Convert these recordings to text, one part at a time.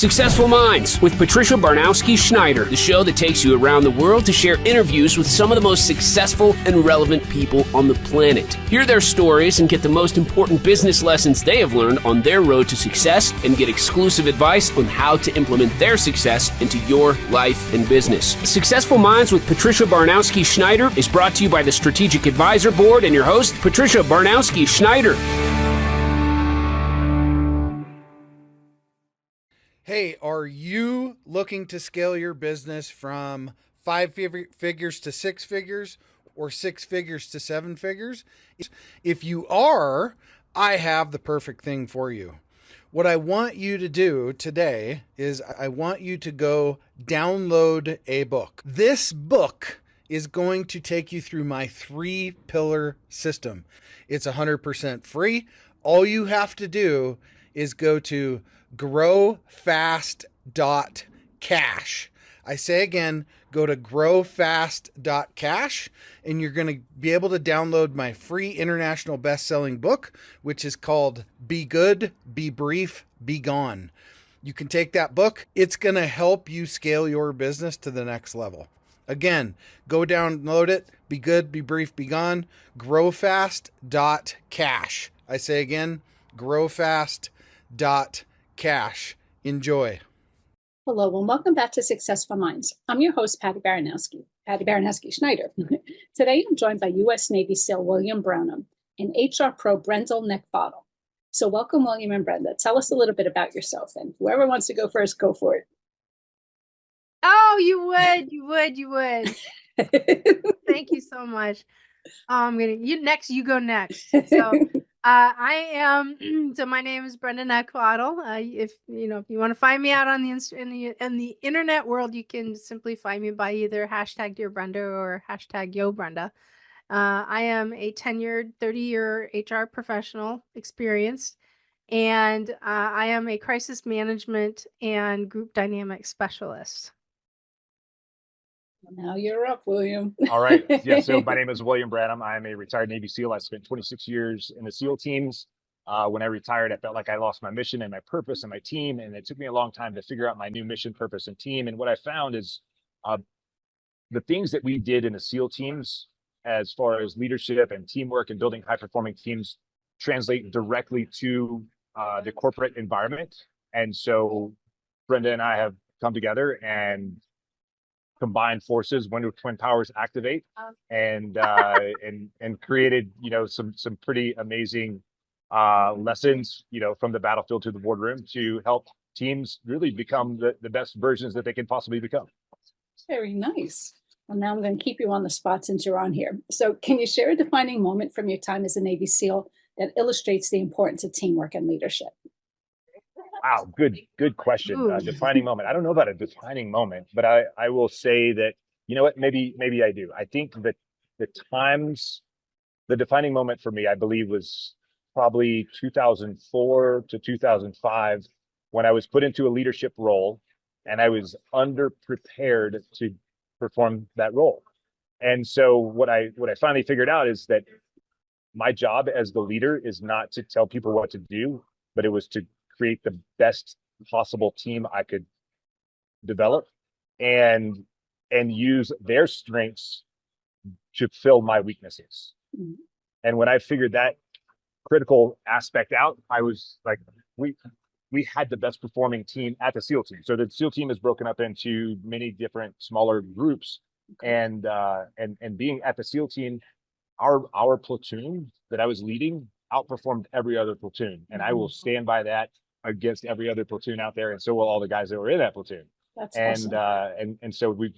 Successful Minds with Patricia Baronowski-Schneider, the show that takes you around the world to share interviews with some of the most successful and relevant people on the planet. Hear their stories and get the most important business lessons they have learned on their road to success and get exclusive advice on how to implement their success into your life and business. Successful Minds with Patricia Baronowski-Schneider is brought to you by the Strategic Advisor Board and your host, Patricia Baronowski-Schneider. Hey, are you looking to scale your business from 5 figures to 6 figures or 6 figures to 7 figures? If you are, I have the perfect thing for you. What I want you to do today is I want you to go download a book. This book is going to take you through my 3-pillar system. It's 100% free. All you have to do is go to growfast.cash. I say again, go to growfast.cash and you're going to be able to download my free international best-selling book, which is called Be Good, Be Brief, Be Gone. You can take that book. It's going to help you scale your business to the next level. Again, go download it. Be good, be brief, be gone. Growfast.cash. I say again, growfast.cash. Enjoy. Hello, and welcome back to Successful Minds. I'm your host, Patty Baronowski-Schneider. Today, I'm joined by U.S. Navy SEAL William Branum and HR Pro Brenda Neckvatal. So welcome, William and Brenda. Tell us a little bit about yourself, and whoever wants to go first, go for it. Oh, you would. Thank you so much. You go next. So I am, so my name is Brenda Neckvatal. If you want to find me out on the internet world, you can simply find me by either hashtag Dear Brenda or hashtag Yo Brenda. I am a tenured 30-year HR professional, experienced, and I am a crisis management and group dynamic specialist. Now you're up, William. All right. Yeah. So my name is William Branum. I'm a retired Navy SEAL. I spent 26 years in the SEAL teams. When I retired, I felt like I lost my mission and my purpose and my team. And it took me a long time to figure out my new mission, purpose, and team. And what I found is the things that we did in the SEAL teams, as far as leadership and teamwork and building high-performing teams, translate directly to the corporate environment. And so Brenda and I have come together and combined forces when Twin Powers activate, and created some pretty amazing lessons from the battlefield to the boardroom to help teams really become the best versions that they can possibly become. Very nice. Well, now I'm going to keep you on the spot since you're on here. So can you share a defining moment from your time as a Navy SEAL that illustrates the importance of teamwork and leadership? Wow, good question. Defining moment. I don't know about a defining moment, but I will say that, you know what, maybe I do. I think that the defining moment for me, I believe, was probably 2004 to 2005, when I was put into a leadership role and I was underprepared to perform that role. And so what I finally figured out is that my job as the leader is not to tell people what to do, but it was to create the best possible team I could develop and use their strengths to fill my weaknesses. Mm-hmm. And when I figured that critical aspect out, I was like, we had the best performing team at the SEAL team. So the SEAL team is broken up into many different smaller groups. And being at the SEAL team, our platoon that I was leading outperformed every other platoon. And I will stand by that against every other platoon out there, and so will all the guys that were in that platoon. That's awesome. And so we,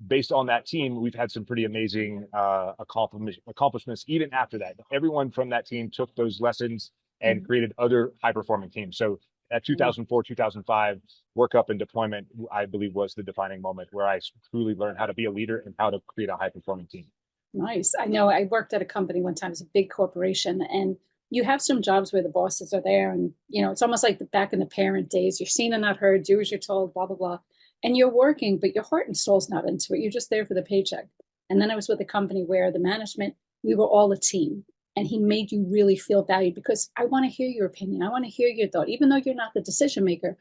based on that team, we've had some pretty amazing accomplishments even after that. Everyone from that team took those lessons and created other high performing teams. So at 2004, 2005 work up and deployment, I believe, was the defining moment where I truly learned how to be a leader and how to create a high performing team. Nice. I know I worked at a company one time, it's a big corporation, and you have some jobs where the bosses are there and, it's almost like back in the parent days, you're seen and not heard, do as you're told, blah, blah, blah. And you're working, but your heart and soul's not into it. You're just there for the paycheck. And then I was with a company where the management, we were all a team, and he made you really feel valued because I want to hear your opinion. I want to hear your thought. Even though you're not the decision maker,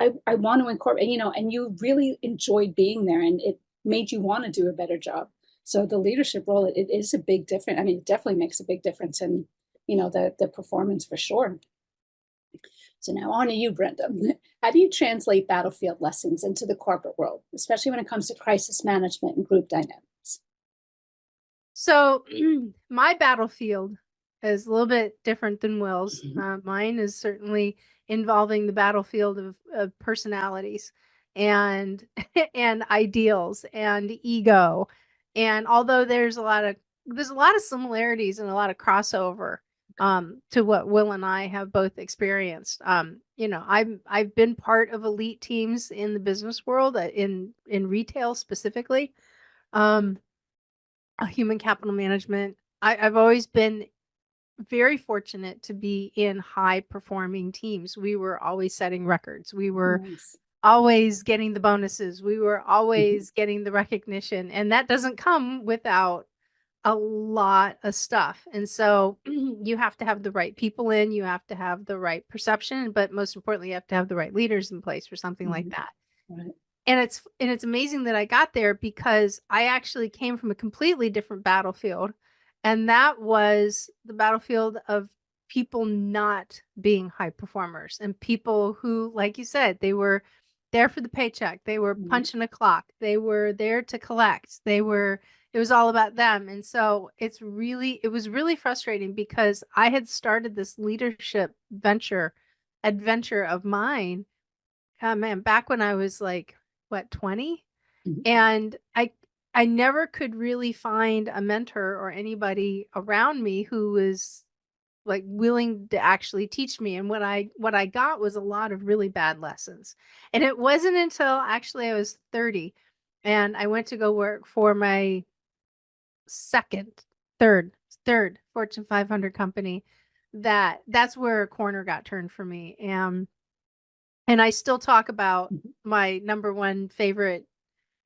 I want to incorporate, and you really enjoyed being there, and it made you want to do a better job. So the leadership role, it is a big difference. I mean, it definitely makes a big difference in, the performance for sure. So now on to you, Brenda. How do you translate battlefield lessons into the corporate world, especially when it comes to crisis management and group dynamics? So my battlefield is a little bit different than Will's. Mine is certainly involving the battlefield of personalities and and ideals and ego. And although there's a lot of similarities and a lot of crossover to what Will and I have both experienced. I've been part of elite teams in the business world, in retail specifically. Human capital management. I've always been very fortunate to be in high performing teams. We were always setting records. We were always getting the bonuses. We were always getting the recognition. And that doesn't come without a lot of stuff. And so you have to have the right people in, you have to have the right perception, but most importantly, you have to have the right leaders in place for something like that. Right. And it's amazing that I got there, because I actually came from a completely different battlefield. And that was the battlefield of people not being high performers, and people who, like you said, they were there for the paycheck. They were punching a clock. They were there to collect. It was all about them. And so it was really frustrating, because I had started this leadership adventure of mine, man, back when I was like, 20? And I never could really find a mentor or anybody around me who was like willing to actually teach me. And what I got was a lot of really bad lessons. And it wasn't until actually I was 30 and I went to go work for my third Fortune 500 company, that's where a corner got turned for me. And I still talk about my number one favorite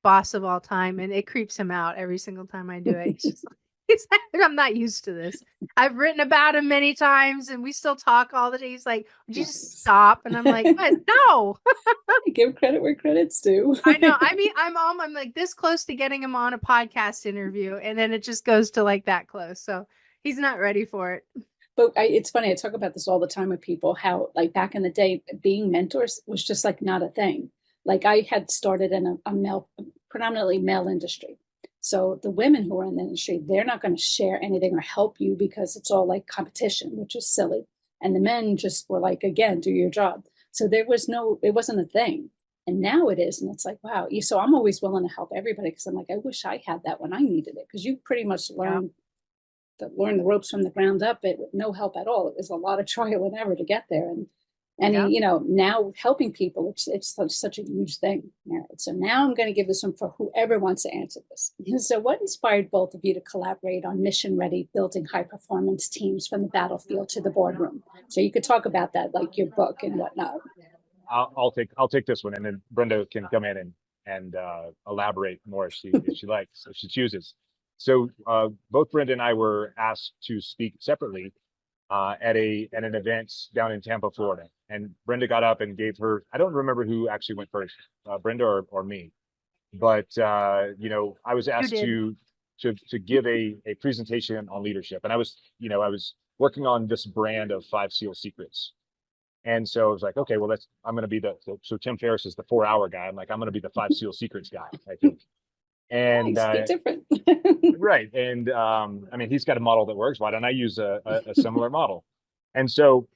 boss of all time, and it creeps him out every single time I do it. He's like, I'm not used to this. I've written about him many times, and we still talk all the day. He's like, would you just stop? And I'm like, what? No. Give credit where credit's due. I know. I mean, I'm like this close to getting him on a podcast interview, and then it just goes to like that close. So he's not ready for it. But it's funny, I talk about this all the time with people, how like back in the day, being mentors was just like not a thing. Like I had started in a predominantly male industry. So the women who are in the industry, they're not going to share anything or help you, because it's all like competition, which is silly. And the men just were like, again, do your job. So it wasn't a thing. And now it is. And it's like, wow. So I'm always willing to help everybody, because I'm like, I wish I had that when I needed it, because you pretty much learn the ropes from the ground up, with no help at all. It was a lot of trial and error to get there. And now helping people, it's such a huge thing. All right, so now I'm going to give this one for whoever wants to answer this. So what inspired both of you to collaborate on mission ready, building high performance teams from the battlefield to the boardroom? So you could talk about that, like your book and whatnot. I'll take this one, and then Brenda can come in and elaborate more if she likes, if she chooses. So both Brenda and I were asked to speak separately at an event down in Tampa, Florida. And Brenda got up and gave her, I don't remember who actually went first, Brenda or me. But I was asked to give a presentation on leadership. And I was working on this brand of 5 SEAL secrets. And so I was like, okay, well, I'm going to be so Tim Ferriss is the 4-hour guy. I'm like, I'm going to be the 5 SEAL secrets guy, I think. And nice, be different. Right. And I mean, he's got a model that works. Why don't I use a similar model? And so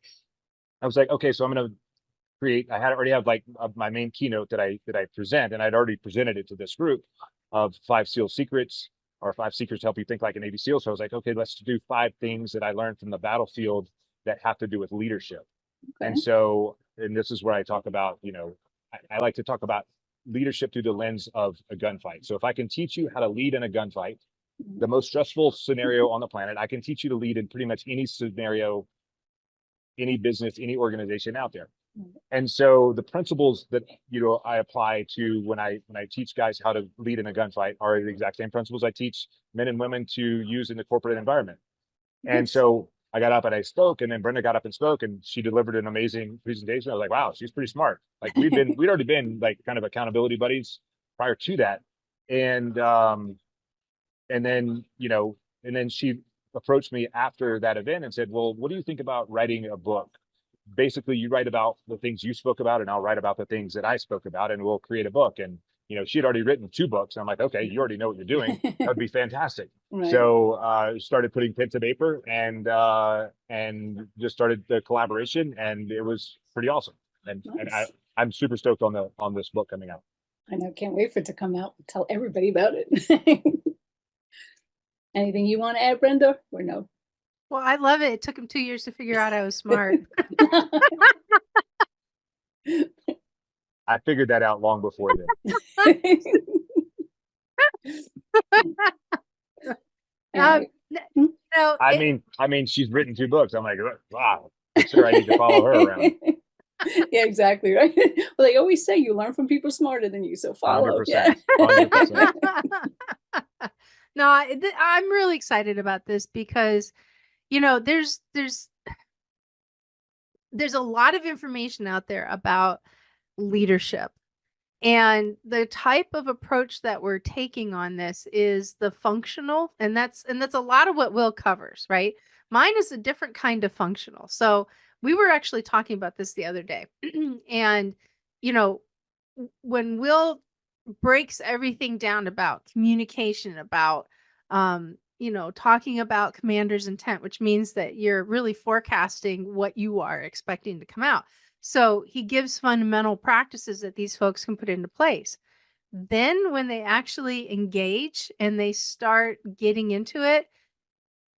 I was like, okay, so I'm going to create, I already have like my main keynote that I present, and I'd already presented it to this group of 5 SEAL secrets, or 5 secrets to help you think like a Navy SEAL. So I was like, okay, let's do 5 things that I learned from the battlefield that have to do with leadership. Okay. And this is where I talk about, I like to talk about leadership through the lens of a gunfight. So if I can teach you how to lead in a gunfight, the most stressful scenario on the planet, I can teach you to lead in pretty much any scenario, any business, any organization out there. And so the principles that I apply to when I teach guys how to lead in a gunfight are the exact same principles I teach men and women to use in the corporate environment. And so I got up and I spoke, and then Brenda got up and spoke, and she delivered an amazing presentation. I was like, wow, she's pretty smart. Like we'd already been like kind of accountability buddies prior to that. And then, and then she approached me after that event and said, well, what do you think about writing a book? Basically, you write about the things you spoke about, and I'll write about the things that I spoke about, and we'll create a book. And she had already written 2 books. And I'm like, okay, you already know what you're doing. That would be fantastic. Right. So started putting pen to paper and just started the collaboration, and it was pretty awesome. And Nice. I'm super stoked on this book coming out. I know, can't wait for it to come out. Tell everybody about it. Anything you want to add, Brenda, or no? Well, I love it. It took him 2 years to figure out I was smart. I figured that out long before then. No, I mean, she's written 2 books. I'm like, wow, I'm sure I need to follow her around. Yeah, exactly. Right. Well, they always say you learn from people smarter than you, so follow. 100%, Yeah. 100%. No, I'm really excited about this because, there's a lot of information out there about leadership. And the type of approach that we're taking on this is the functional, and that's a lot of what Will covers, right? Mine is a different kind of functional. So we were actually talking about this the other day. And, when Will breaks everything down about communication, about, talking about commander's intent, which means that you're really forecasting what you are expecting to come out. So he gives fundamental practices that these folks can put into place. Then when they actually engage and they start getting into it,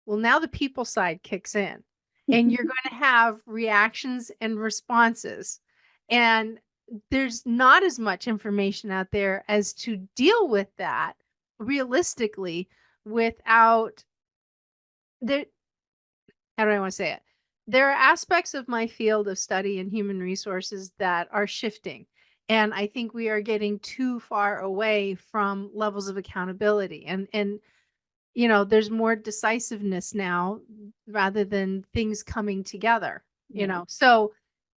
well, now the people side kicks in and you're going to have reactions and responses. And there's not as much information out there as to deal with that realistically without how do I want to say it? There are aspects of my field of study in human resources that are shifting. And I think we are getting too far away from levels of accountability. And there's more decisiveness now rather than things coming together, So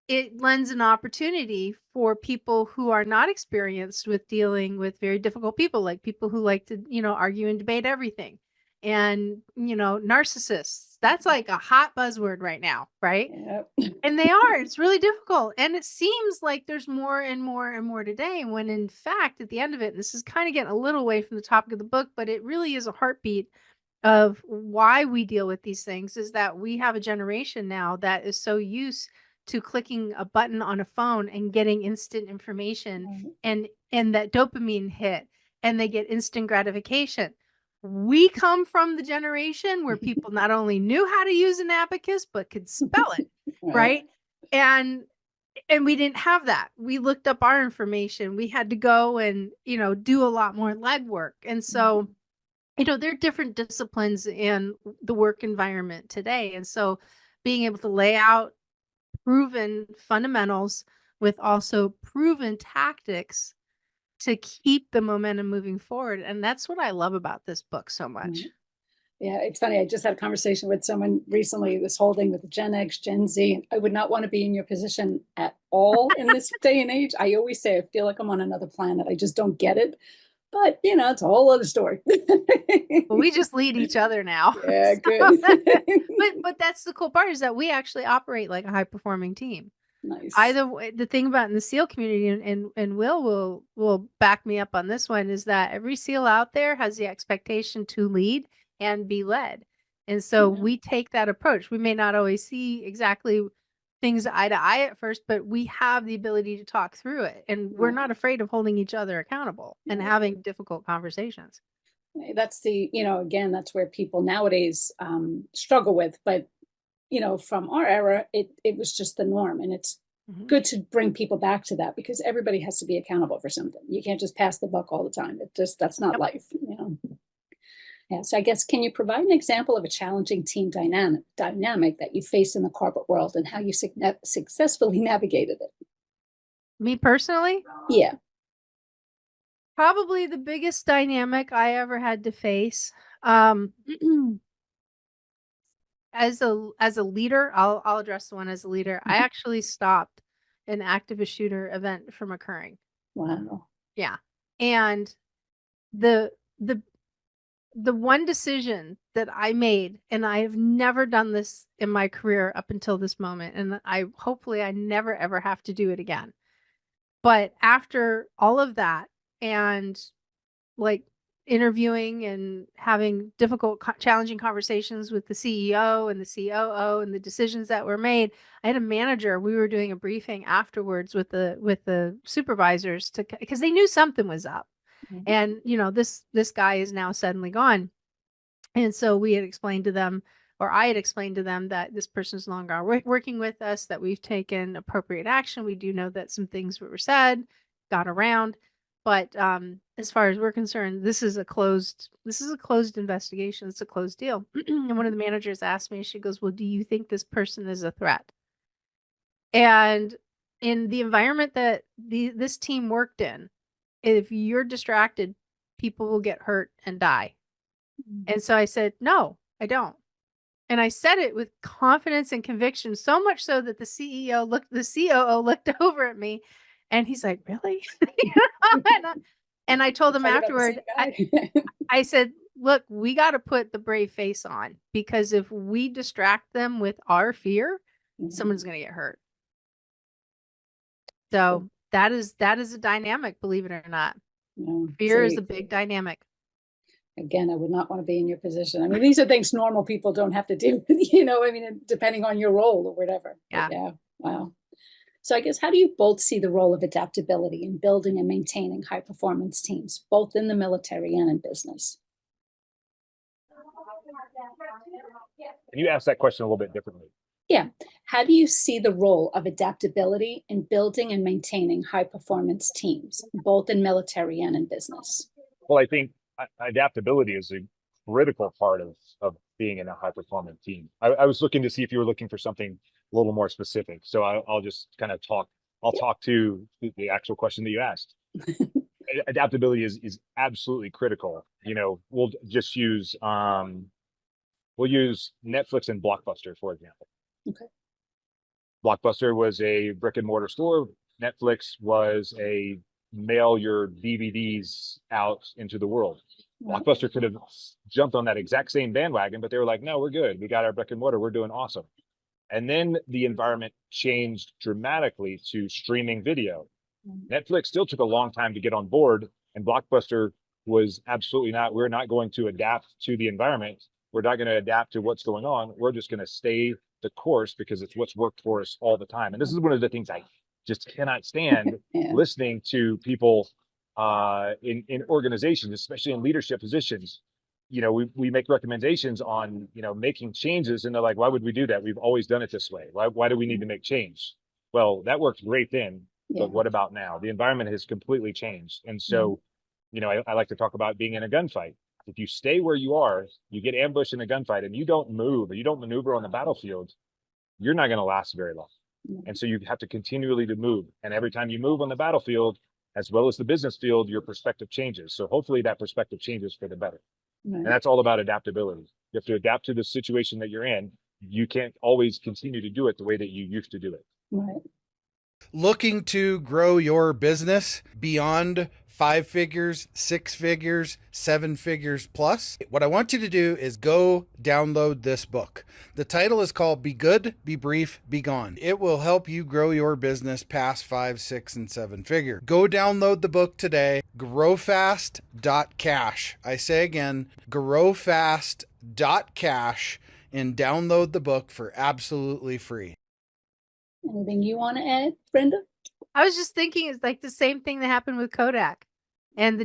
it lends an opportunity for people who are not experienced with dealing with very difficult people, like people who like to, argue and debate everything. And, narcissists, that's like a hot buzzword right now, right? Yep. And they are. It's really difficult. And it seems like there's more and more and more today, when in fact, at the end of it, and this is kind of getting a little away from the topic of the book, but it really is a heartbeat of why we deal with these things, is that we have a generation now that is so used to clicking a button on a phone and getting instant information and that dopamine hit, and they get instant gratification. We come from the generation where people not only knew how to use an abacus, but could spell it, right? And we didn't have that. We looked up our information. We had to go and, do a lot more legwork. And so, there are different disciplines in the work environment today. And so being able to lay out proven fundamentals with also proven tactics to keep the momentum moving forward. And that's what I love about this book so much. Yeah, it's funny. I just had a conversation with someone recently who was holding with Gen X, Gen Z. I would not want to be in your position at all in this day and age. I always say I feel like I'm on another planet. I just don't get it. But, it's a whole other story. Well, we just lead each other now. Yeah, good. But that's the cool part, is that we actually operate like a high-performing team. Nice. Either way, the thing about in the SEAL community, and will back me up on this one, is that every SEAL out there has the expectation to lead and be led. And so we take that approach. We may not always see exactly things eye to eye at first, but we have the ability to talk through it. And we're not afraid of holding each other accountable and having difficult conversations. That's again, that's where people nowadays struggle with. But, from our era, it was just the norm. And it's good to bring people back to that, because everybody has to be accountable for something. You can't just pass the buck all the time. That's not life, Yeah, so I guess, can you provide an example of a challenging team dynamic that you face in the corporate world and how you successfully navigated it? Me personally? Yeah. Probably the biggest dynamic I ever had to face. as a leader, I'll address the one as a leader. I actually stopped an activist shooter event from occurring. Wow. Yeah. And the one decision that I made, and I have never done this in my career up until this moment, and hopefully I never ever have to do it again. But after all of that, and like interviewing and having difficult, challenging conversations with the CEO and the COO and the decisions that were made, I had a manager. We were doing a briefing afterwards with the supervisors because they knew something was up. Mhm. And this guy is now suddenly gone. And so we had explained to them, or I had explained to them, that this person is no longer working with us, that we've taken appropriate action. We do know that some things were said, got around, but as far as we're concerned, this is a closed investigation. It's a closed deal. And one of the managers asked me, she goes, "Well, do you think this person is a threat?" And in the environment that this team worked in, if you're distracted, people will get hurt and die. And so I said, "No, I don't." And I said it with confidence and conviction, so much so that the COO looked over at me, and he's like, "Really?" And I told him Talking about the afterward, same guy. I said, "Look, we got to put the brave face on, because if we distract them with our fear, someone's going to get hurt." So that is a dynamic, believe it or not. No. Fear is See, a big dynamic. again, I would not want to be in your position. I mean, these are things normal people don't have to do, I mean, depending on your role or whatever. Yeah. But yeah. Wow. So I guess, how do you both see the role of adaptability in building and maintaining high performance teams, both in the military and in business? And you asked that question a little bit differently. Yeah. How do you see the role of adaptability in building and maintaining high performance teams, both in military and in business? Well, I think adaptability is a critical part of being in a high performing team. I was looking to see if you were looking for something a little more specific. So I'll just kind of talk. I'll talk to the actual question that you asked. Adaptability is absolutely critical. We'll just use we'll use Netflix and Blockbuster, for example. Okay. Blockbuster was a brick and mortar store. Netflix was a mail your DVDs out into the world. Blockbuster could have jumped on that exact same bandwagon, but they were like, "No, we're good. We got our brick and mortar. We're doing awesome." And then the environment changed dramatically to streaming video. Netflix still took a long time to get on board, and Blockbuster was absolutely not. We're not going to adapt to the environment. We're not going to adapt to what's going on. We're just going to stay the course because it's what's worked for us all the time. And this is one of the things I just cannot stand listening to people in organizations, especially in leadership positions. We make recommendations on, making changes, and they're like, "Why would we do that? We've always done it this way. Why do we need to make change?" Well, that worked great then, but what about now? The environment has completely changed. And so, I like to talk about being in a gunfight. If you stay where you are, you get ambushed in a gunfight and you don't move, or you don't maneuver on the battlefield, you're not going to last very long. And so you have to continually to move. And every time you move on the battlefield, as well as the business field, your perspective changes. So hopefully that perspective changes for the better. And that's all about adaptability. You have to adapt to the situation that you're in. You can't always continue to do it the way that you used to do it. Right. Looking to grow your business beyond 5 figures, 6 figures, 7 figures plus? What I want you to do is go download this book. The title is called Be Good, Be Brief, Be Gone. It will help you grow your business past 5, 6, and 7 figure. Go download the book today, growfast.cash. I say again, growfast.cash, and download the book for absolutely free. Anything you want to add, Brenda? I was just thinking, it's like the same thing that happened with Kodak and the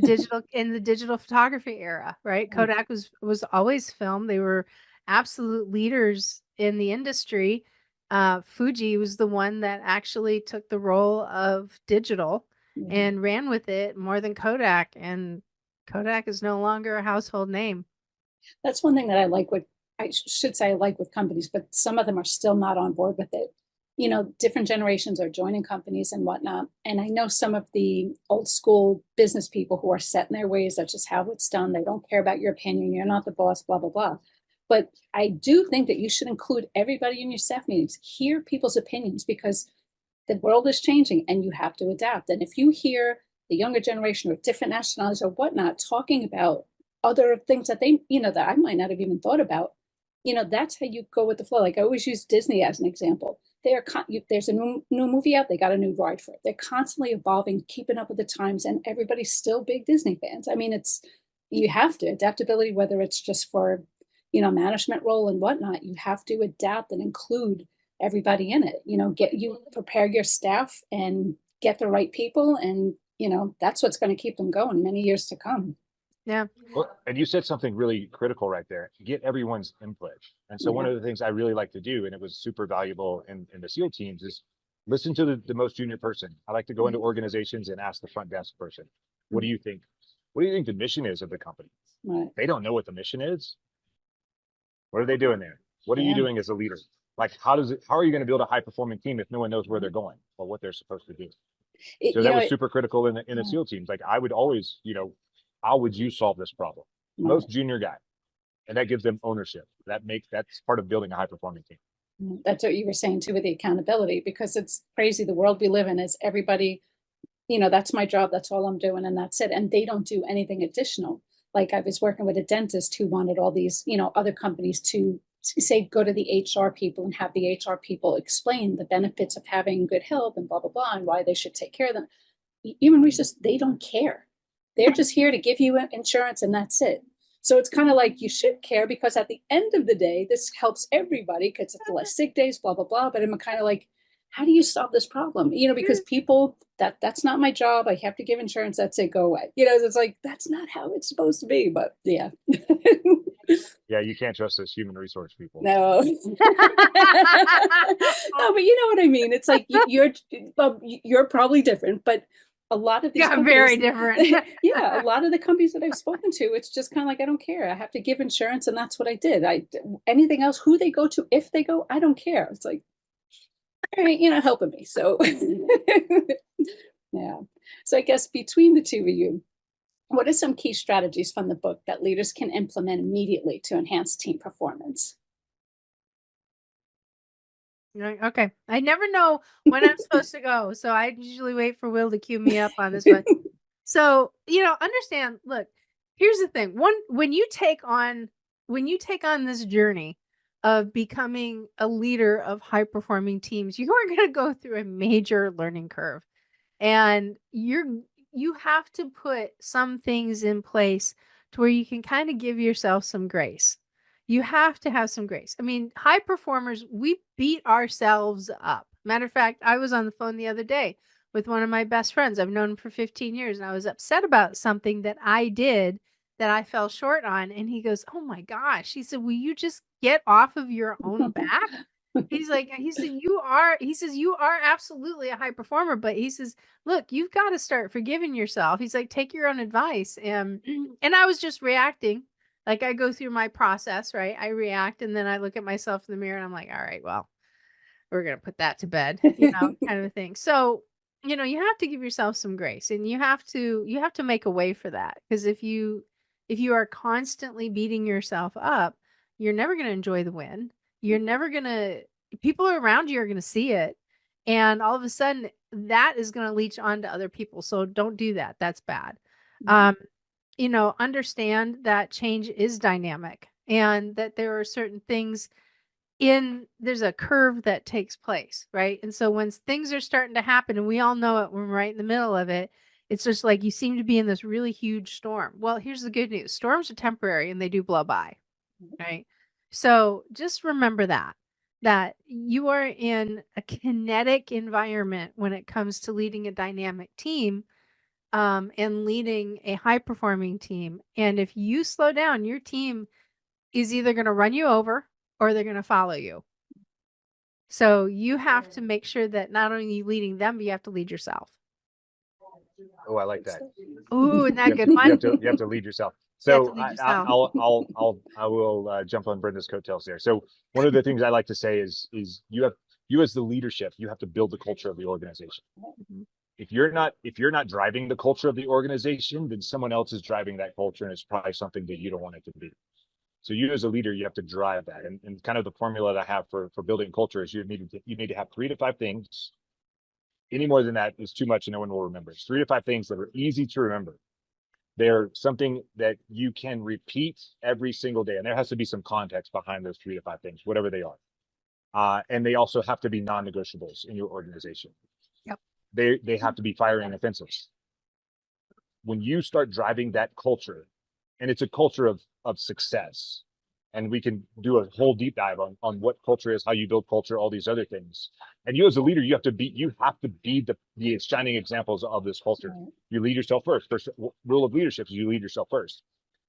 digital photography era, right? Kodak was always film. They were absolute leaders in the industry. Fuji was the one that actually took the role of digital and ran with it more than Kodak. And Kodak is no longer a household name. That's one thing that I like with companies, but some of them are still not on board with it. Different generations are joining companies and whatnot. And I know some of the old school business people who are set in their ways. That's just how it's done. They don't care about your opinion. You're not the boss, blah, blah, blah. But I do think that you should include everybody in your staff meetings, hear people's opinions, because the world is changing and you have to adapt. And if you hear the younger generation or different nationalities or whatnot talking about other things that they, that I might not have even thought about, that's how you go with the flow. Like I always use Disney as an example. There's a new movie out, they got a new ride for it. They're constantly evolving, keeping up with the times, and everybody's still big Disney fans. I mean, you have to adaptability, whether it's just for, management role and whatnot, you have to adapt and include everybody in it. Prepare your staff and get the right people, and that's what's going to keep them going many years to come. Yeah. Well, and you said something really critical right there. Get everyone's input. And so one of the things I really like to do, and it was super valuable in the SEAL teams, is listen to the most junior person. I like to go into organizations and ask the front desk person, what do you think? What do you think the mission is of the company? Right. They don't know what the mission is. What are they doing there? What are you doing as a leader? Like, how are you going to build a high performing team if no one knows where they're going or what they're supposed to do? So that was super critical in the SEAL teams. Like I would always, how would you solve this problem? Most junior guy. And that gives them ownership. That's part of building a high performing team. That's what you were saying too with the accountability, because it's crazy. The world we live in is everybody, that's my job. That's all I'm doing. And that's it. And they don't do anything additional. Like I was working with a dentist who wanted all these, other companies to say, go to the HR people and have the HR people explain the benefits of having good health and blah, blah, blah, and why they should take care of them. Human resources, they don't care. They're just here to give you insurance and that's it. So it's kind of like you should care, because at the end of the day, this helps everybody because it's less sick days, blah, blah, blah. But I'm kind of like, how do you solve this problem? Because people, that's not my job. I have to give insurance. That's it. Go away. It's like, that's not how it's supposed to be. But yeah. Yeah, you can't trust those human resource people. No. No, but you know what I mean? It's like you're probably different, but a lot of these companies, very different. Yeah, a lot of the companies that I've spoken to, it's just kind of like, I don't care. I have to give insurance, and that's what I did. Anything else, who they go to, if they go, I don't care. It's like, all right, helping me. So yeah. So I guess between the two of you, what are some key strategies from the book that leaders can implement immediately to enhance team performance? Okay. I never know when I'm supposed to go. So I usually wait for Will to cue me up on this one. So, understand, look, here's the thing. When you take on this journey of becoming a leader of high performing teams, you are going to go through a major learning curve. And you have to put some things in place to where you can kind of give yourself some grace. You have to have some grace. I mean, high performers, we beat ourselves up. Matter of fact, I was on the phone the other day with one of my best friends. I've known him for 15 years, and I was upset about something that I did that I fell short on. And he goes, "Oh my gosh." He said, "Will you just get off of your own back?" He said, you are absolutely a high performer, but he says, look, you've got to start forgiving yourself. He's like, take your own advice. And I was just reacting. Like I go through my process, right? I react, and then I look at myself in the mirror and I'm like, all right, well, we're going to put that to bed, kind of a thing. So, you have to give yourself some grace, and you have to make a way for that. Because if you are constantly beating yourself up, you're never going to enjoy the win. You're never going to, people around you are going to see it. And all of a sudden that is going to leach on to other people. So don't do that. That's bad. Understand that change is dynamic, and that there are certain things there's a curve that takes place, right? And so when things are starting to happen, and we all know it when we're right in the middle of it, it's just like you seem to be in this really huge storm. Well, here's the good news. Storms are temporary and they do blow by, right? So just remember that you are in a kinetic environment when it comes to leading a dynamic team, and leading a high performing team. And if you slow down, your team is either going to run you over or they're going to follow you. So you have to make sure that not only are you leading them, but you have to lead yourself. Oh, I like that. Ooh, isn't that good one? You have to lead yourself. So I will jump on Brenda's coattails there. So one of the things I like to say is you as the leadership, you have to build the culture of the organization. If you're not driving the culture of the organization, then someone else is driving that culture, and it's probably something that you don't want it to be. So you as a leader, you have to drive that. And kind of the formula that I have for building culture is you need to have 3 to 5 things. Any more than that is too much and no one will remember. It's 3 to 5 things that are easy to remember. They're something that you can repeat every single day. And there has to be some context behind those 3 to 5 things, whatever they are. And they also have to be non-negotiables in your organization. Yep. They have to be firing offensives. When you start driving that culture, and it's a culture of success, and we can do a whole deep dive on what culture is, how you build culture, all these other things. And you as a leader, you have to be the shining examples of this culture. You lead yourself first. First rule of leadership is you lead yourself first.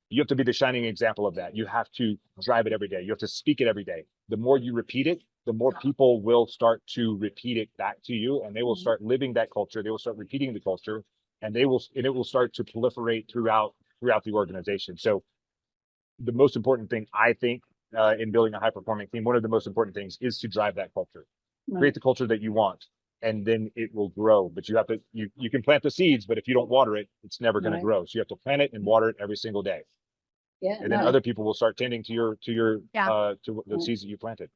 You have to be the shining example of that. You have to drive it every day. You have to speak it every day. The more you repeat it, the more people will start to repeat it back to you, and they will start living that culture. They will start repeating the culture, and it will start to proliferate throughout the organization. So the most important thing, I think, in building a high performing team, one of the most important things is to drive that culture. Create the culture that you want, and then it will grow. But you can plant the seeds, but if you don't water it, it's never going to grow. So you have to plant it and water it every single day. Yeah. And then other people will start tending to the seeds that you planted.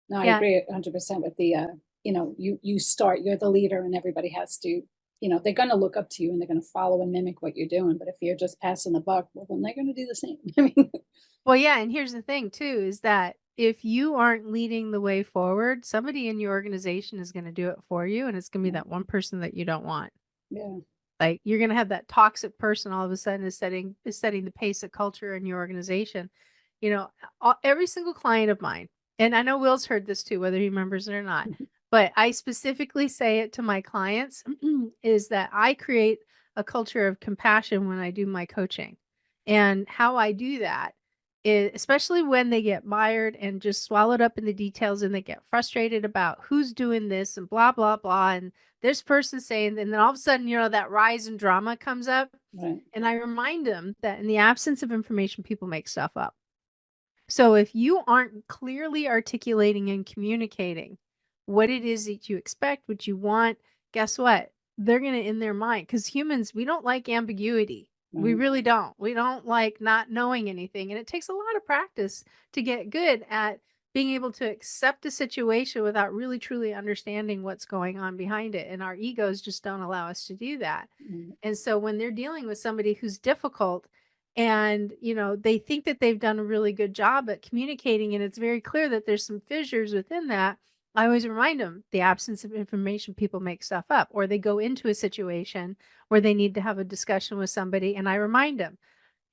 No, I agree 100% with the, you start, you're the leader, and everybody has to, they're going to look up to you and they're going to follow and mimic what you're doing. But if you're just passing the buck, well, then they're going to do the same. I mean, well, yeah. And here's the thing too, is that if you aren't leading the way forward, somebody in your organization is going to do it for you. And it's going to be that one person that you don't want. Yeah. Like you're going to have that toxic person all of a sudden is setting the pace of culture in your organization. Every single client of mine, and I know Will's heard this too, whether he remembers it or not, but I specifically say it to my clients is that I create a culture of compassion when I do my coaching. And how I do that is, especially when they get mired and just swallowed up in the details and they get frustrated about who's doing this and blah, blah, blah. And this person saying, and then all of a sudden, that rise in drama comes up. Right. And I remind them that in the absence of information, people make stuff up. So if you aren't clearly articulating and communicating what it is that you expect, what you want, guess what? They're going to, in their mind, because humans, we don't like ambiguity. We really don't. We don't like not knowing anything. And it takes a lot of practice to get good at being able to accept a situation without really truly understanding what's going on behind it. And our egos just don't allow us to do that. And so when they're dealing with somebody who's difficult and, they think that they've done a really good job at communicating, and it's very clear that there's some fissures within that, I always remind them, the absence of information, people make stuff up, or they go into a situation where they need to have a discussion with somebody. And I remind them,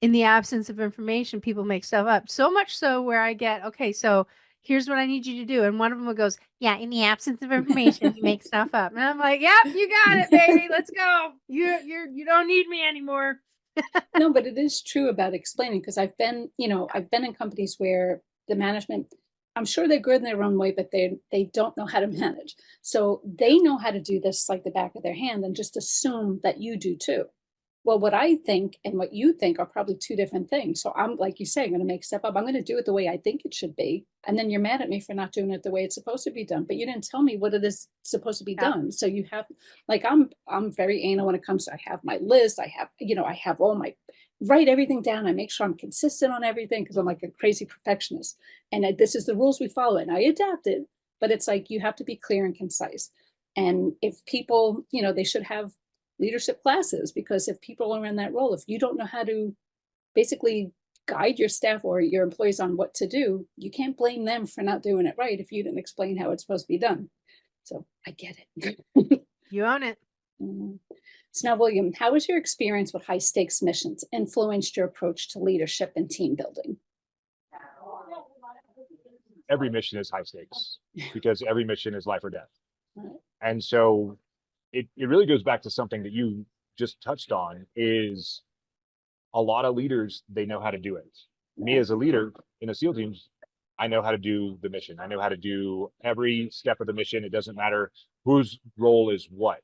in the absence of information, people make stuff up. So much so where I get, okay, so here's what I need you to do. And one of them goes, yeah, in the absence of information, you make stuff up. And I'm like, yep, you got it, baby. Let's go. You don't need me anymore. No, but it is true about explaining, because I've been in companies where the management, I'm sure they're good in their own way, but they don't know how to manage. So they know how to do this like the back of their hand and just assume that you do too. Well, what I think and what you think are probably two different things. So I'm, like you say, I'm going to make stuff up. I'm going to do it the way I think it should be. And then you're mad at me for not doing it the way it's supposed to be done. But you didn't tell me what it is supposed to be done. So you have, like, I'm very anal when it comes to, I have my list. I have all my, write everything down. I make sure I'm consistent on everything because I'm like a crazy perfectionist. And this is the rules we follow. And I adapt it. But it's like, you have to be clear and concise. And if people, they should have leadership classes, because if people are in that role, if you don't know how to basically guide your staff or your employees on what to do, you can't blame them for not doing it right if you didn't explain how it's supposed to be done. So I get it. You own it. So now, William, how has your experience with high stakes missions influenced your approach to leadership and team building? Every mission is high stakes because every mission is life or death. And so it really goes back to something that you just touched on, is a lot of leaders, they know how to do it. Me as a leader in a SEAL team, I know how to do the mission. I know how to do every step of the mission. It doesn't matter whose role is what.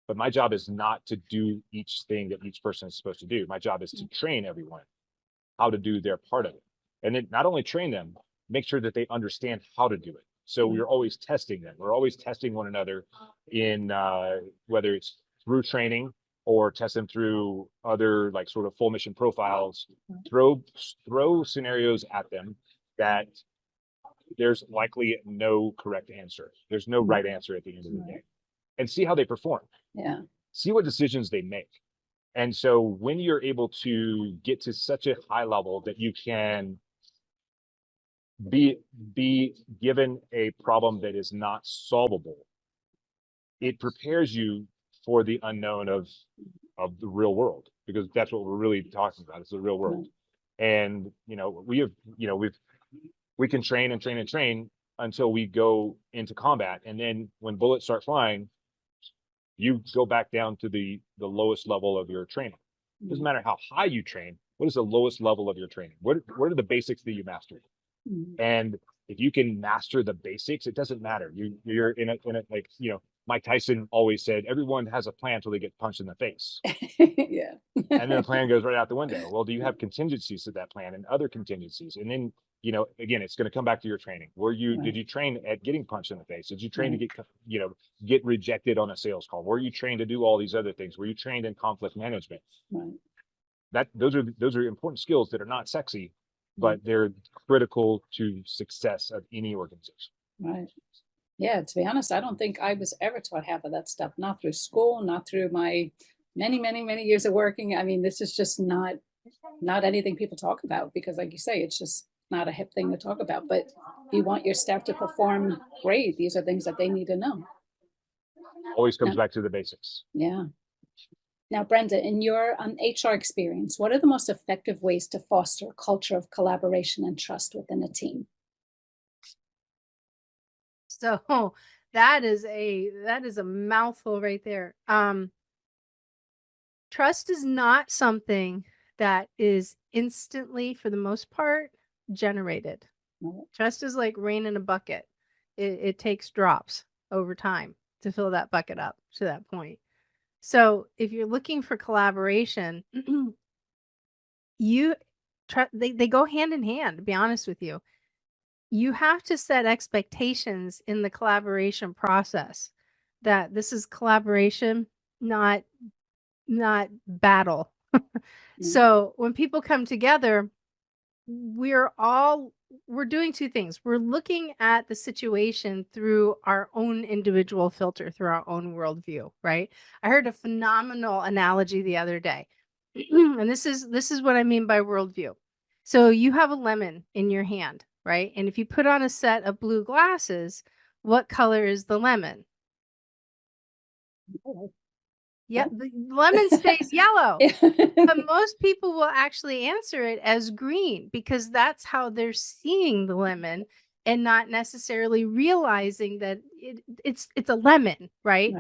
But my job is not to do each thing that each person is supposed to do. My job is to train everyone how to do their part of it. And then not only train them, make sure that they understand how to do it. So we're always testing them. We're always testing one another in whether it's through training or test them through other like sort of full mission profiles, throw scenarios at them that there's likely no correct answer. There's no right answer at the end of the day, and see how they perform. Yeah. See what decisions they make. And so when you're able to get to such a high level that you can be given a problem that is not solvable, it prepares you for the unknown of the real world, because that's what we're really talking about. It's the real world. And we can train and train and train until we go into combat, and then when bullets start flying, you go back down to the lowest level of your training. It doesn't matter how high you train. What is the lowest level of your training? What are the basics that you mastered? And if you can master the basics, it doesn't matter. You're in a like, Mike Tyson always said, everyone has a plan until they get punched in the face. Yeah. And then the plan goes right out the window. Well, do you have contingencies to that plan and other contingencies? And then, again, it's going to come back to your training. Did you train at getting punched in the face? Did you train to get rejected on a sales call? Were you trained to do all these other things? Were you trained in conflict management? Those are important skills that are not sexy, but they're critical to success of any organization. Right. Yeah, to be honest, I don't think I was ever taught half of that stuff, not through school, not through my many, many, many years of working. I mean, this is just not anything people talk about, because like you say, it's just not a hip thing to talk about. But you want your staff to perform great. These are things that they need to know. Always comes back to the basics. Yeah. Now, Brenda, in your HR experience, what are the most effective ways to foster a culture of collaboration and trust within a team? So that is a mouthful right there. Trust is not something that is instantly, for the most part, generated. Trust is like rain in a bucket. It takes drops over time to fill that bucket up to that point. So if you're looking for collaboration, they go hand in hand, to be honest with you. You have to set expectations in the collaboration process, that this is collaboration, not battle. So when people come together, we're doing two things. We're looking at the situation through our own individual filter, through our own worldview, right? I heard a phenomenal analogy the other day. And this is what I mean by worldview. So you have a lemon in your hand, right? And if you put on a set of blue glasses, what color is the lemon? Yeah, the lemon stays yellow. But most people will actually answer it as green, because that's how they're seeing the lemon, and not necessarily realizing that it's a lemon, right?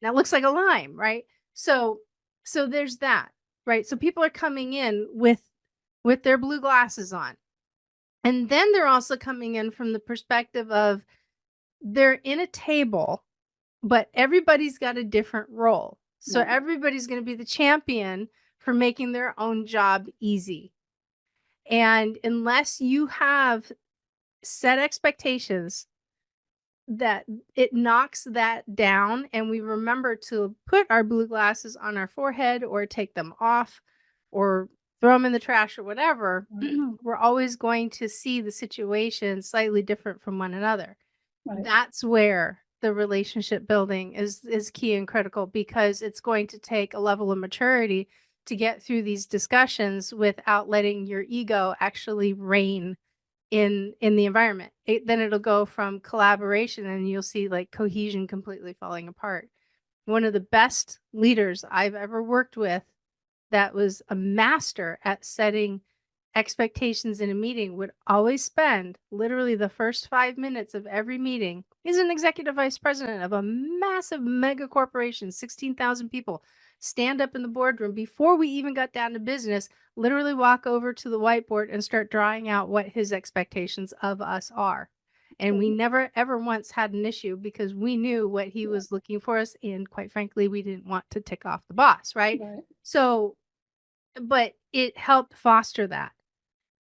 Now it looks like a lime, right? So there's that, right? So people are coming in with their blue glasses on. And then they're also coming in from the perspective of they're in a table, but everybody's got a different role. So everybody's going to be the champion for making their own job easy. And unless you have set expectations that it knocks that down, and we remember to put our blue glasses on our forehead or take them off or throw them in the trash or whatever, we're always going to see the situation slightly different from one another. That's where the relationship building is key and critical, because it's going to take a level of maturity to get through these discussions without letting your ego actually reign in the environment. Then it'll go from collaboration, and you'll see like cohesion completely falling apart. One of the best leaders I've ever worked with, that was a master at setting expectations in a meeting, would always spend literally the first 5 minutes of every meeting. He's an executive vice president of a massive mega corporation, 16,000 people, stand up in the boardroom before we even got down to business, literally walk over to the whiteboard and start drawing out what his expectations of us are. And we never, ever once had an issue, because we knew what he was looking for us. And quite frankly, we didn't want to tick off the boss, right? So, but it helped foster that.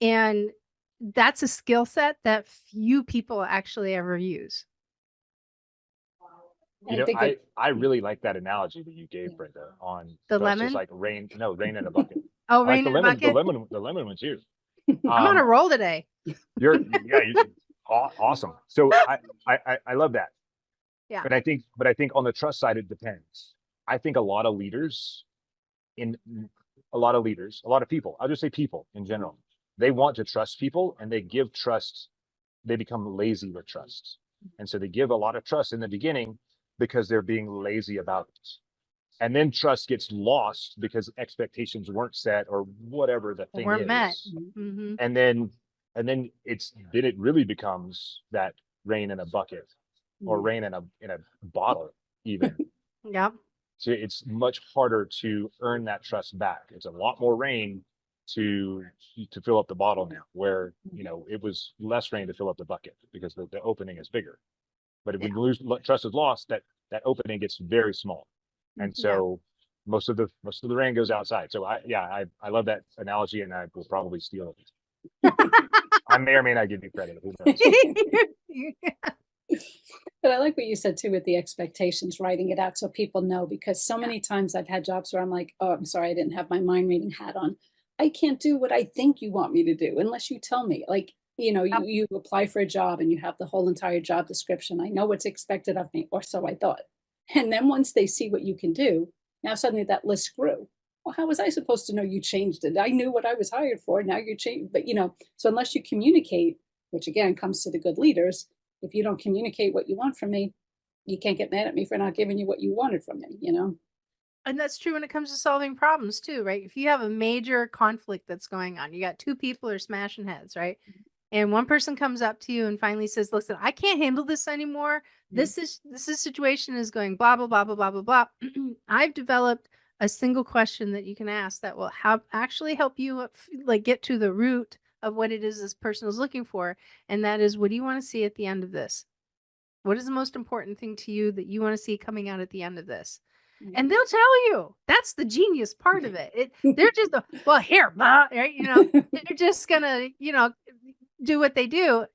And that's a skill set that few people actually ever use. You I know, think I really like that analogy that you gave, Brenda, on The trust is lemon? like rain. No, rain in a bucket. Oh, I like rain in a bucket. the lemon one's you. I'm on a roll today. Awesome. So I love that. Yeah. But I think on the trust side, it depends. I think a lot of leaders, a lot of people, I'll just say people in general, they want to trust people and they give trust. They become lazy with trust. And so they give a lot of trust in the beginning because they're being lazy about it. And then trust gets lost because expectations weren't set or whatever the thing Weren't is. met. Mm-hmm. And then it really becomes that rain in a bucket or rain in a bottle even. Yep. So it's much harder to earn that trust back. It's a lot more rain to fill up the bottle now, where it was less rain to fill up the bucket because the opening is bigger. But if we lose trust is lost, that opening gets very small. And so most of the rain goes outside. So I love that analogy, and I will probably steal it. I may or may not give you credit. Who knows? But I like what you said too with the expectations, writing it out so people know, because so many times I've had jobs where I'm like, oh, I'm sorry, I didn't have my mind reading hat on. I can't do what I think you want me to do unless you tell me. Like, you apply for a job and you have the whole entire job description. I know what's expected of me, or so I thought. And then once they see what you can do, now suddenly that list grew. Well, how was I supposed to know you changed it? I knew what I was hired for. Now you're changing. But, so unless you communicate, which again comes to the good leaders, if you don't communicate what you want from me, you can't get mad at me for not giving you what you wanted from me, And that's true when it comes to solving problems too, right? If you have a major conflict that's going on, you got two people are smashing heads, right? And one person comes up to you and finally says, listen, I can't handle this anymore. This situation is going blah, blah, blah, blah, blah, blah, blah. I've developed a single question that you can ask that will actually help you get to the root of what it is this person is looking for. And that is, what do you want to see at the end of this? What is the most important thing to you that you want to see coming out at the end of this? And they'll tell you. That's the genius part of it. They're just here, blah, right? They're just gonna, do what they do.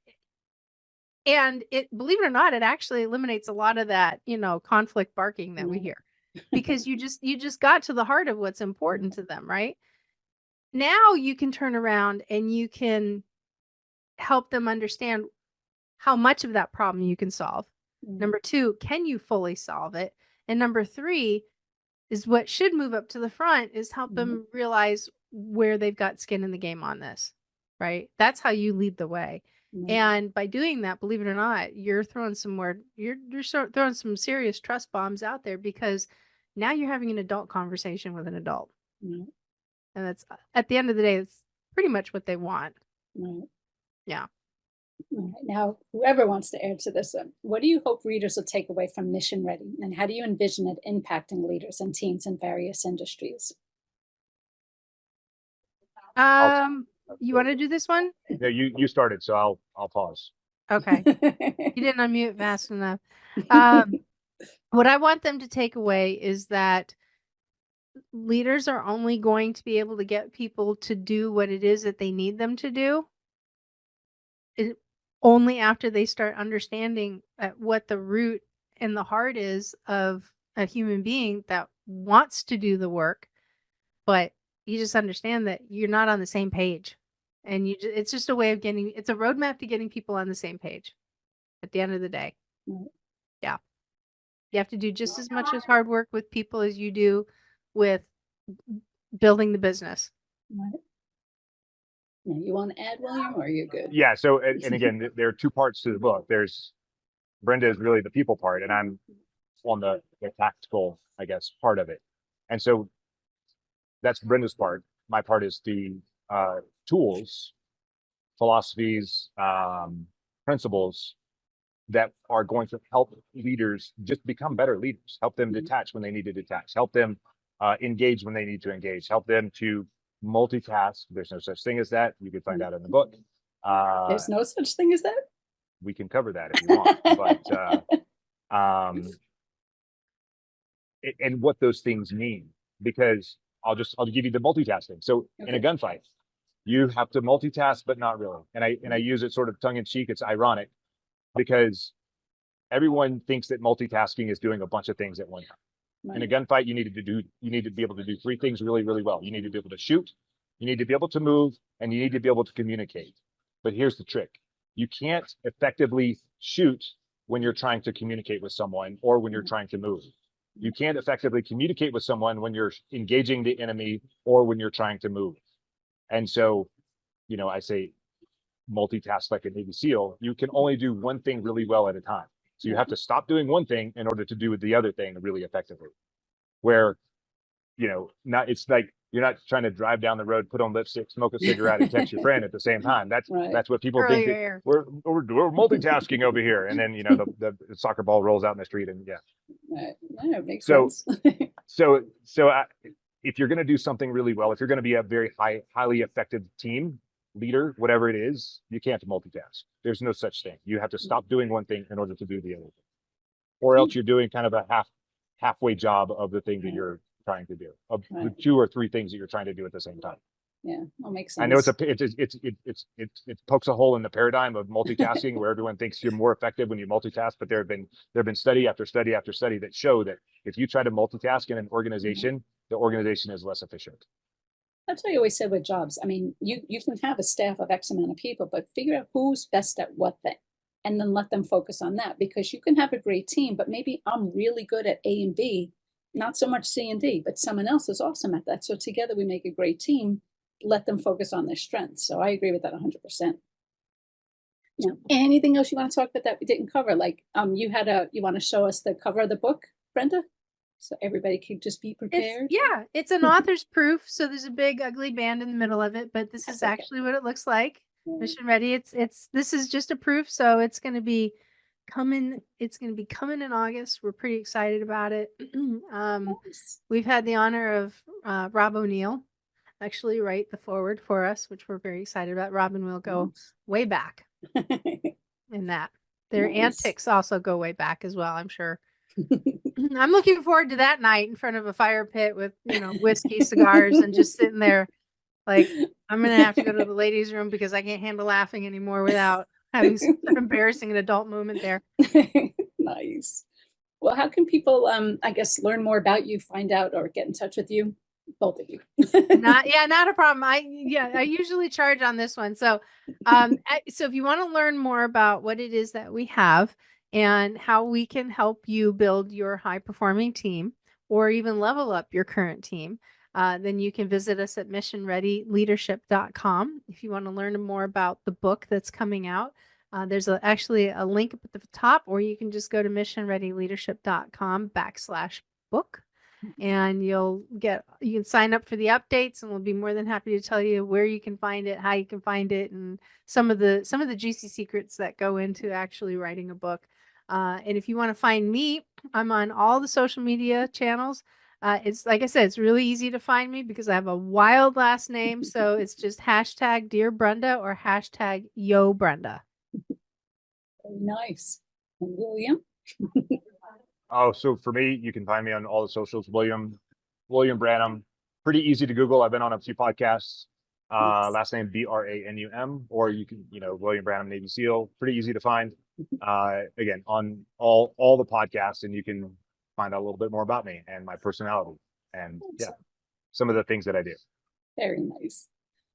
And believe it or not, it actually eliminates a lot of that, conflict barking that we hear, because you just got to the heart of what's important to them, right? Now you can turn around and you can help them understand how much of that problem you can solve. Number 2, can you fully solve it? And number 3 is what should move up to the front, is help them realize where they've got skin in the game on this, right? That's how you lead the way. And by doing that, believe it or not, you're throwing you're throwing some serious trust bombs out there, because now you're having an adult conversation with an adult. And that's, at the end of the day, it's pretty much what they want. Yeah. All right. Now, whoever wants to answer this one, what do you hope readers will take away from Mission Ready? And how do you envision it impacting leaders and teams in various industries? You want to do this one? No, you started, so I'll pause. Okay. You didn't unmute fast enough. What I want them to take away is that leaders are only going to be able to get people to do what it is that they need them to do only after they start understanding what the root and the heart is of a human being that wants to do the work, but you just understand that you're not on the same page. And it's just a way of it's a roadmap to getting people on the same page at the end of the day. Yeah. You have to do just as much as hard work with people as you do with building the business. Now, you want to add, William, or are you good? Yeah. So, and again, there are 2 parts to the book. There's Brenda is really the people part, and I'm on the tactical, I guess, part of it. And so that's Brenda's part. My part is the tools, philosophies, principles that are going to help leaders just become better leaders, help them detach when they need to detach, help them engage when they need to engage, help them to multitask. There's no such thing as that. You can find out in the book. There's no such thing as that? We can cover that if you want. But and what those things mean, because I'll give you the multitasking. So in a gunfight, you have to multitask, but not really. And I use it sort of tongue in cheek. It's ironic, because everyone thinks that multitasking is doing a bunch of things at one time. In a gunfight, you need to be able to do three things really, really well. You need to be able to shoot, you need to be able to move, and you need to be able to communicate. But here's the trick. You can't effectively shoot when you're trying to communicate with someone or when you're trying to move. You can't effectively communicate with someone when you're engaging the enemy or when you're trying to move. And so, I say multitask like a Navy SEAL. You can only do one thing really well at a time. So you have to stop doing one thing in order to do the other thing really effectively. Where, it's like you're not trying to drive down the road, put on lipstick, smoke a cigarette, and text your friend at the same time. That's what people think. We're multitasking over here, and then the soccer ball rolls out in the street, and That makes sense. So if you're going to do something really well, if you're going to be a very highly effective team leader, whatever it is, you can't multitask. There's no such thing. You have to stop doing one thing in order to do the other thing, or else you're doing kind of a halfway job of the thing that you're trying to do, of the two or three things that you're trying to do at the same time. Yeah, that makes sense. I know it pokes a hole in the paradigm of multitasking where everyone thinks you're more effective when you multitask, but there have been study after study after study that show that if you try to multitask in an organization, the organization is less efficient. That's what I always said with jobs. I mean, you can have a staff of X amount of people, but figure out who's best at what thing, and then let them focus on that, because you can have a great team, but maybe I'm really good at A and B, not so much C and D, but someone else is awesome at that. So together we make a great team. Let them focus on their strengths. So I agree with that 100%. Now, anything else you want to talk about that we didn't cover? Like, you want to show us the cover of the book, Brenda? So everybody can just be prepared. It's an author's proof. So there's a big ugly band in the middle of it, but this is actually what it looks like. Mission Ready. This is just a proof. So it's going to be coming. It's going to be coming in August. We're pretty excited about it. We've had the honor of Rob O'Neill actually write the foreword for us, which we're very excited about. Robin will go way back in that. Their antics also go way back as well, I'm sure. I'm looking forward to that night in front of a fire pit with, whiskey, cigars, and just sitting there like, I'm going to have to go to the ladies' room because I can't handle laughing anymore without having some embarrassing an adult moment there. Nice. Well, how can people, I guess, learn more about you, find out, or get in touch with you? Both of you. Not a problem. I usually charge on this one. So, so if you want to learn more about what it is that we have and how we can help you build your high performing team or even level up your current team, then you can visit us at missionreadyleadership.com. If you want to learn more about the book that's coming out, there's actually a link up at the top, or you can just go to missionreadyleadership.com/book. And you can sign up for the updates, and we'll be more than happy to tell you where you can find it, how you can find it, and some of the juicy secrets that go into actually writing a book. And if you want to find me, I'm on all the social media channels. It's like I said, it's really easy to find me because I have a wild last name. So it's just #Dear Brenda or #Yo Brenda. Very nice. And William? Oh, so for me, you can find me on all the socials, William Branum. Pretty easy to Google. I've been on a few podcasts. Last name Branum, or you can, William Branum, Navy SEAL. Pretty easy to find. Again, on all the podcasts, and you can find out a little bit more about me and my personality and some of the things that I do. Very nice.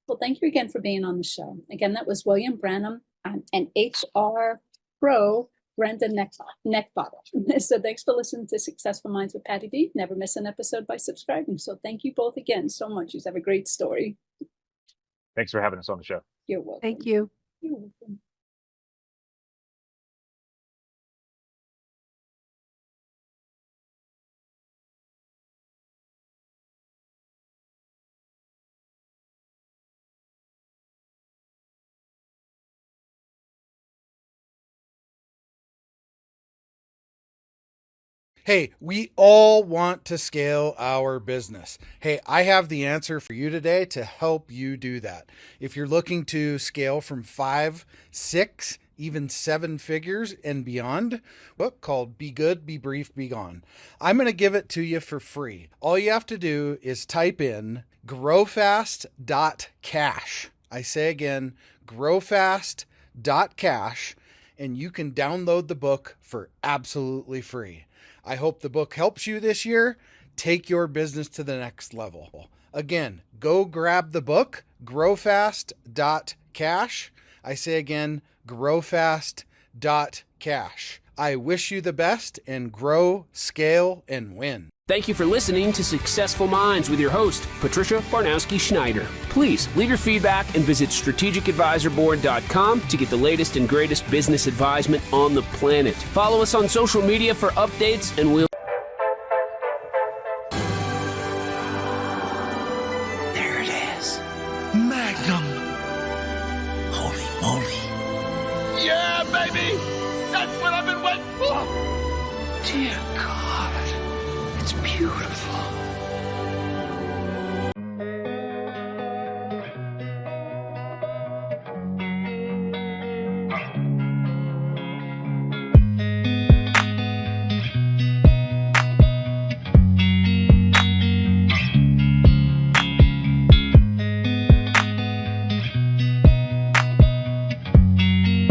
Well, thank you again for being on the show. Again, that was William Branum, an HR pro, Brenda Neckvatal. So thanks for listening to Successful Minds with Patty B. Never miss an episode by subscribing. So thank you both again so much. You have a great story. Thanks for having us on the show. You're welcome. Thank you. You're welcome. Hey, we all want to scale our business. Hey, I have the answer for you today to help you do that. If you're looking to scale from 5, 6, even 7 figures and beyond, book called Be Good, Be Brief, Be Gone. I'm going to give it to you for free. All you have to do is type in growfast.cash. I say again, growfast.cash. and you can download the book for absolutely free. I hope the book helps you this year. Take your business to the next level. Again, go grab the book, growfast.cash. I say again, growfast.cash. I wish you the best and grow, scale, and win. Thank you for listening to Successful Minds with your host, Patricia Baronowski-Schneider. Please leave your feedback and visit strategicadvisorboard.com to get the latest and greatest business advisement on the planet. Follow us on social media for updates, and we'll... There it is. Magnum. Holy moly. Yeah, baby! That's what I've been waiting for! Dear God. It's beautiful.